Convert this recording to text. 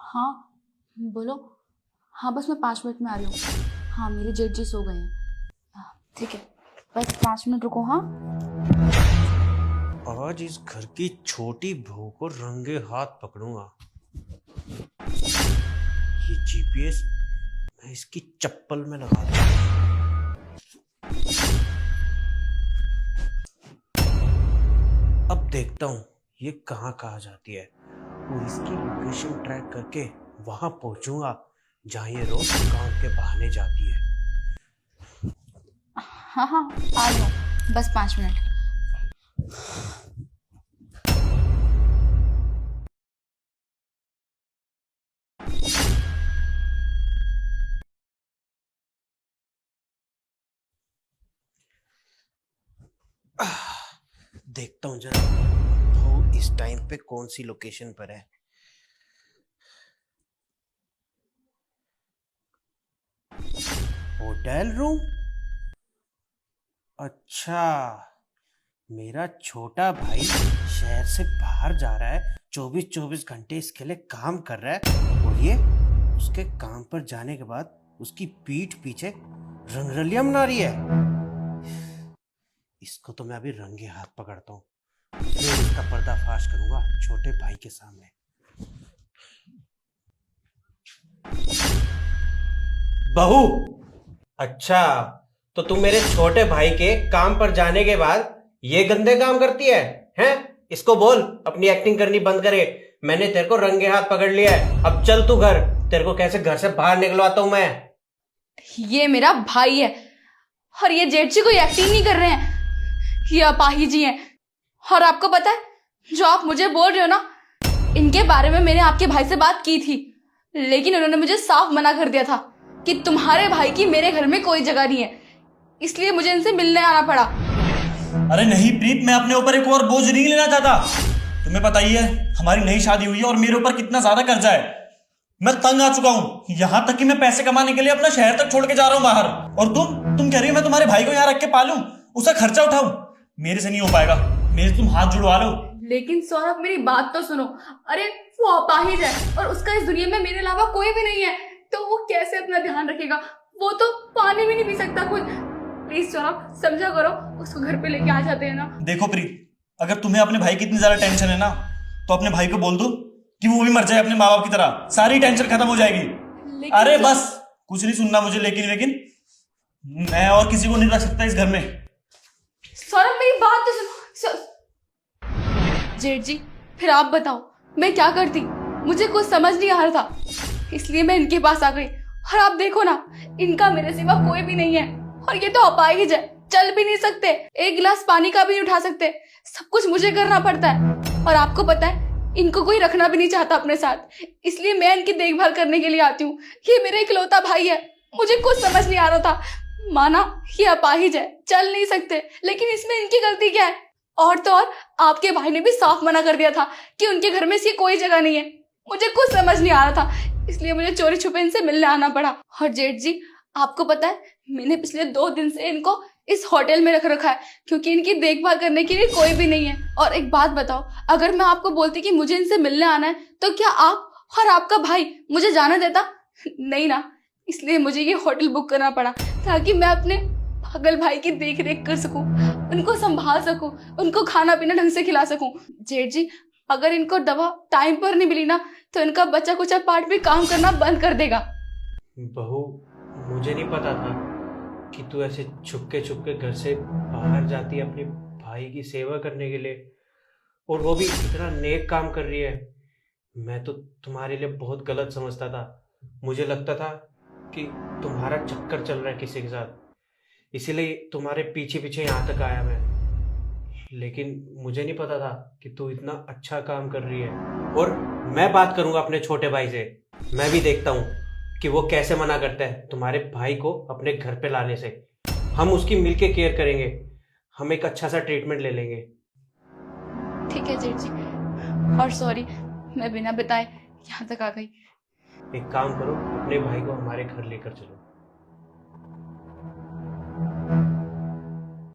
हाँ बोलो। हाँ बस मैं 5 मिनट में आ रही हूँ। हाँ मेरे जेठ जी सो गए हैं। ठीक है बस 5 मिनट रुको। हाँ आज इस घर की छोटी बहू को रंगे हाथ पकड़ूंगा। ये जीपीएस मैं इसकी चप्पल में लगा दूंगा। अब देखता हूँ ये कहाँ कहाँ जाती है और इसकी लोकेशन ट्रैक करके वहां पहुंचूंगा जहाँ ये रोज काम के बहाने जाती है। हाँ हाँ आ रही हूँ बस 5 मिनट। देखता हूँ जरा वो इस टाइम पे कौन सी लोकेशन पर है। Hotel room. अच्छा, मेरा छोटा भाई शहर से बाहर जा रहा है, 24-24 घंटे इसके लिए काम कर रहा है और ये उसके काम पर जाने के बाद उसकी पीठ पीछे रंगरलियां मना रही है। इसको तो मैं अभी रंगे हाथ पकड़ता हूँ, फिर इसका पर्दाफाश करूंगा छोटे भाई के सामने। बहू, अच्छा तो तुम मेरे छोटे भाई के काम पर जाने के बाद ये गंदे काम करती है हैं? इसको बोल अपनी एक्टिंग करनी बंद करे। मैंने तेरे को रंगे हाथ पकड़ लिया है, अब चल तू घर। तेरे को कैसे घर से बाहर निकलवाता हूं मैं। ये मेरा भाई है और ये जेठ जी कोई एक्टिंग नहीं कर रहे हैं, ये अपाही जी हैं। और आपको पता है जो आप मुझे बोल रहे हो ना, इनके बारे में मैंने आपके भाई से बात की थी, लेकिन उन्होंने मुझे साफ मना कर दिया था कि तुम्हारे भाई की मेरे घर में कोई जगह नहीं है, इसलिए मुझे इनसे मिलने आना पड़ा। अरे नहीं प्रीत, मैं अपने ऊपर एक और बोझ नहीं लेना चाहता। तुम्हें पता ही है हमारी नई शादी हुई है और मेरे ऊपर कितना ज्यादा कर्जा है। मैं तंग आ चुका हूँ, यहाँ तक कि मैं पैसे कमाने के लिए अपना शहर तक छोड़ के जा रहा हूँ बाहर। और तुम कह रही हो मैं तुम्हारे भाई को यहाँ रख के पालूं, उसका खर्चा उठाऊं? मेरे से नहीं हो पाएगा, मेरे से तुम हाथ जुड़वा लो। लेकिन सौरभ मेरी बात तो सुनो। अरे वो अपाहिज है और उसका इस दुनिया में मेरे अलावा कोई भी नहीं है, तो वो कैसे अपना ध्यान रखेगा? वो तो पानी भी नहीं पी सकता खुद। प्लीज सौरभ समझा करो, उसको घर पे लेके आ जाते हैं ना। देखो प्रीत, अगर तुम्हें अपने भाई की इतनी ज्यादा टेंशन है ना, तो अपने भाई को बोल दो कि वो भी मर जाए अपने माँ बाप की तरह, सारी टेंशन खत्म हो जाएगी। अरे बस कुछ नहीं सुनना मुझे, लेकिन मैं और किसी को नहीं रख सकता इस घर में। सौरभ मेरी बात तो सुनो। जेठ जी फिर आप बताओ मैं क्या करती? मुझे कुछ समझ नहीं आ रहा था, इसलिए मैं इनके पास आ गई। और आप देखो ना, इनका मेरे सिवा कोई भी नहीं है और ये तो अपाहिज है, चल भी नहीं सकते, एक गिलास पानी का भी नहीं उठा सकते, सब कुछ मुझे करना पड़ता है। और आपको पता है इनको कोई रखना भी नहीं चाहता अपने साथ, इसलिए मैं इनकी देखभाल करने के लिए आती हूँ। ये मेरा इकलौता भाई है, मुझे कुछ समझ नहीं आ रहा था। माना ये अपाहिज है, चल नहीं सकते, लेकिन इसमें इनकी गलती क्या है? और तो और आपके भाई ने भी साफ मना कर दिया था कि उनके घर में इसकी कोई जगह नहीं है। मुझे कुछ समझ नहीं आ रहा था, इसलिए मुझे चोरी छुपे इनसे मिलने आना पड़ा। और जेठ जी आपको पता है मैंने पिछले 2 दिन से इनको इस होटल में रख रखा है, क्योंकि इनकी देखभाल करने के लिए कोई भी नहीं है। और एक बात बताओ, अगर मैं आपको बोलती कि मुझे इनसे मिलने आना है, तो क्या आप और आपका भाई मुझे जाना देता? नहीं ना, इसलिए मुझे ये होटल बुक करना पड़ा ताकि मैं अपने पागल भाई की देख रेख कर सकूं, उनको संभाल सकूं, उनको खाना पीना ढंग से खिला सकूं। जेठ जी अगर इनको दवा टाइम पर नहीं मिली ना, तो इनका बचा कुचा पार्ट भी काम करना बंद कर देगा। बहू, मुझे नहीं पता था कि तू ऐसे छुपके छुपके घर से बाहर जाती है अपने भाई की सेवा करने के लिए, और वो भी इतना नेक काम कर रही है। मैं तो तुम्हारे लिए बहुत गलत समझता था, मुझे लगता था कि तुम्हारा चक्कर चल रहा है किसी के साथ, इसीलिए तुम्हारे पीछे पीछे यहाँ तक आया मैं। लेकिन मुझे नहीं पता था कि तू इतना अच्छा काम कर रही है। और मैं बात करूंगा अपने छोटे भाई से, मैं भी देखता हूँ कि वो कैसे मना करता है तुम्हारे भाई को अपने घर पे लाने से। हम उसकी मिलके केयर करेंगे, हम एक अच्छा सा ट्रीटमेंट ले लेंगे। ठीक है जेठ जी, और सॉरी मैं बिना बताए यहाँ तक आ गई। एक काम करो, अपने भाई को हमारे घर लेकर चलो।